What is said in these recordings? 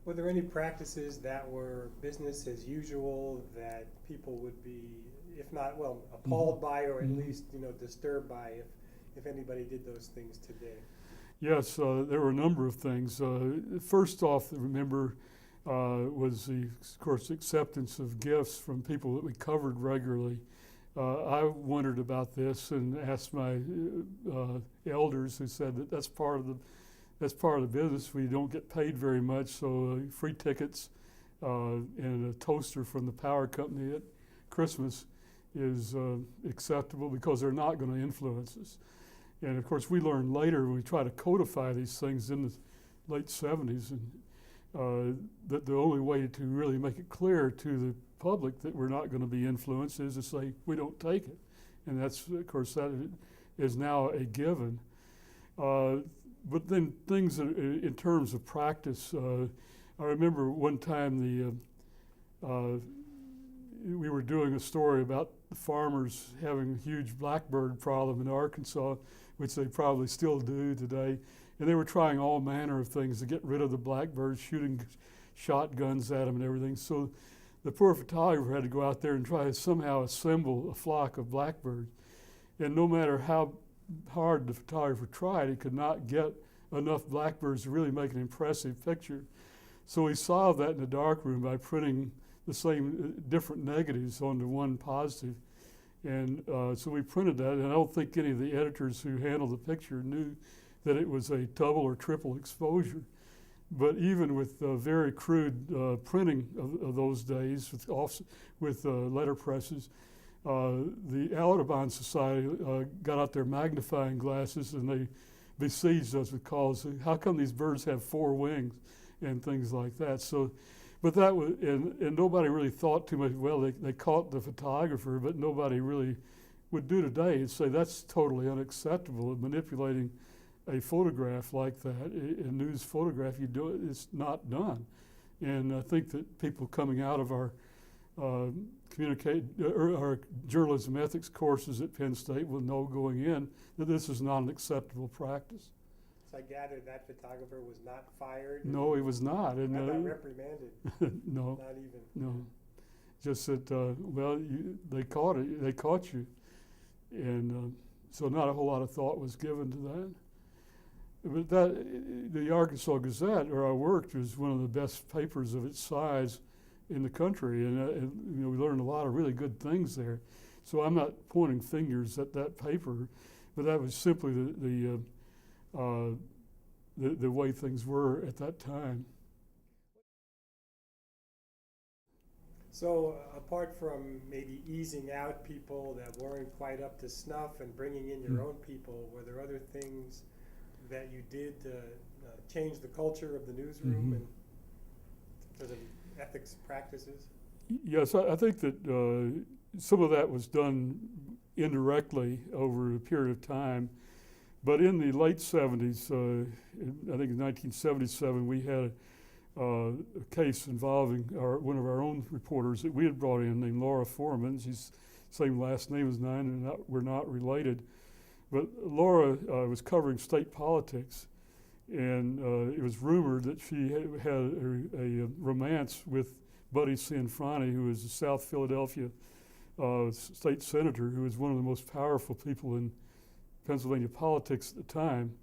Were there any practices that were business as usual that people would be, if not, well, Mhm. appalled by, or at Mhm. least, disturbed by if anybody did those things today? Yes, there were a number of things. First off, remember, was the, of course, acceptance of gifts from people that we covered regularly. I wondered about this and asked my elders, who said that that's part of the business. We don't get paid very much, so free tickets and a toaster from the power company at Christmas is acceptable because they're not going to influence us. And of course, we learned later when we try to codify these things in the late 70s, and that the only way to really make it clear to the public that we're not going to be influenced is to say we don't take it. And that's, of course, that is now a given. Uh, but then things that, in terms of practice, I remember one time we were doing a story about the farmers having a huge blackbird problem in Arkansas, which they probably still do today. And they were trying all manner of things to get rid of the blackbirds, shooting shotguns at them and everything. So the poor photographer had to go out there and try to somehow assemble a flock of blackbirds. And no matter how hard the photographer tried, he could not get enough blackbirds to really make an impressive picture. So he solved that in the darkroom by printing the same different negatives onto one positive. And so we printed that, and I don't think any of the editors who handled the picture knew that it was a double or triple exposure. But even with very crude printing of those days with letter presses, the Audubon Society got out their magnifying glasses and they besieged us with calls. How come these birds have four wings and things like that? So, but that was, and nobody really thought too much. Well, they caught the photographer, but nobody really would do today and say that's totally unacceptable. Manipulating a photograph like that, a news photograph, you do it, it's not done. And I think that people coming out of our our journalism ethics courses at Penn State will know going in that this is not an acceptable practice. So I gather that photographer was not fired, No, he was not. And not reprimanded, no, not even. no. Just that, well, they caught it. They caught you, and so not a whole lot of thought was given to that. But the Arkansas Gazette, where I worked, was one of the best papers of its size in the country, and we learned a lot of really good things there. So I'm not pointing fingers at that paper, but that was simply the way things were at that time. So apart from maybe easing out people that weren't quite up to snuff and bringing in your Mm. own people, were there other things that you did to change the culture of the newsroom Mm-hmm. and sort of ethics practices? Yes, I think that some of that was done indirectly over a period of time. But in the late 70s, I think in 1977, we had a case involving one of our own reporters that we had brought in named Laura Foreman. She's same last name as mine, and we're not related. But Laura was covering state politics, and it was rumored that she had a romance with Buddy Cianfrani, who was a South Philadelphia state senator, who was one of the most powerful people in Pennsylvania politics at the time.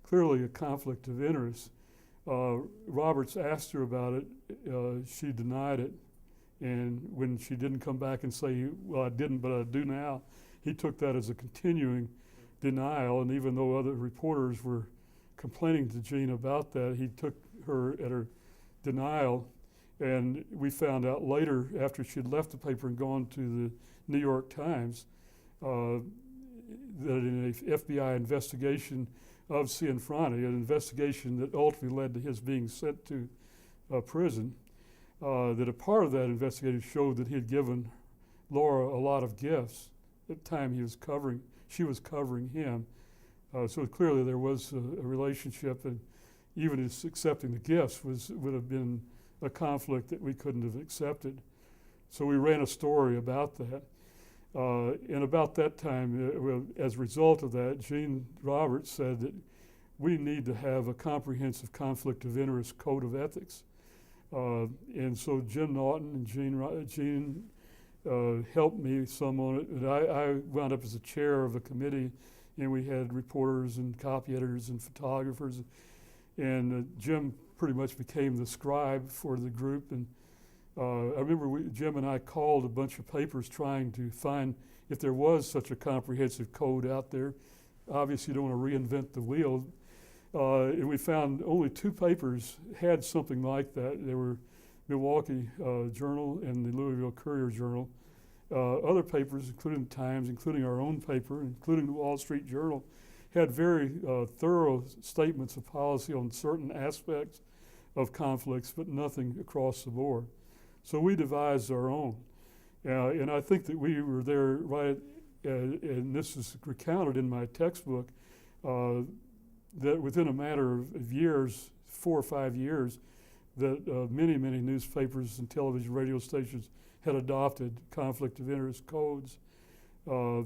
Clearly a conflict of interest. Roberts asked her about it. She denied it. And when she didn't come back and say, well, I didn't, but I do now, he took that as a continuing denial. And even though other reporters were complaining to Jean about that, he took her at her denial. And we found out later, after she'd left the paper and gone to the New York Times, that in an FBI investigation of Cianfrani, an investigation that ultimately led to his being sent to prison, that a part of that investigation showed that he had given Laura a lot of gifts at the time she was covering him. So clearly there was a relationship, and even his accepting the gifts would have been a conflict that we couldn't have accepted. So we ran a story about that. And about that time, well, as a result of that, Gene Roberts said that we need to have a comprehensive conflict of interest code of ethics. And so Jim Naughton and Gene helped me some on it. And I wound up as the chair of a committee, and we had reporters and copy editors and photographers. And Jim pretty much became the scribe for the group. And I remember Jim and I called a bunch of papers trying to find if there was such a comprehensive code out there. Obviously, you don't want to reinvent the wheel. And we found only 2 papers had something like that. They were Milwaukee Journal and the Louisville Courier Journal. Other papers, including the Times, including our own paper, including the Wall Street Journal, had very thorough statements of policy on certain aspects of conflicts, but nothing across the board. So we devised our own. And I think that we were there right, and this is recounted in my textbook, that within a matter of years, 4 or 5 years, that many newspapers and television radio stations had adopted conflict of interest codes. I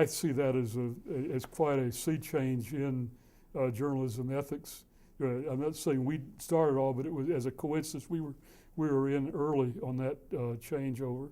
see that as quite a sea change in journalism ethics. I'm not saying we started all, but it was as a coincidence we were in early on that changeover.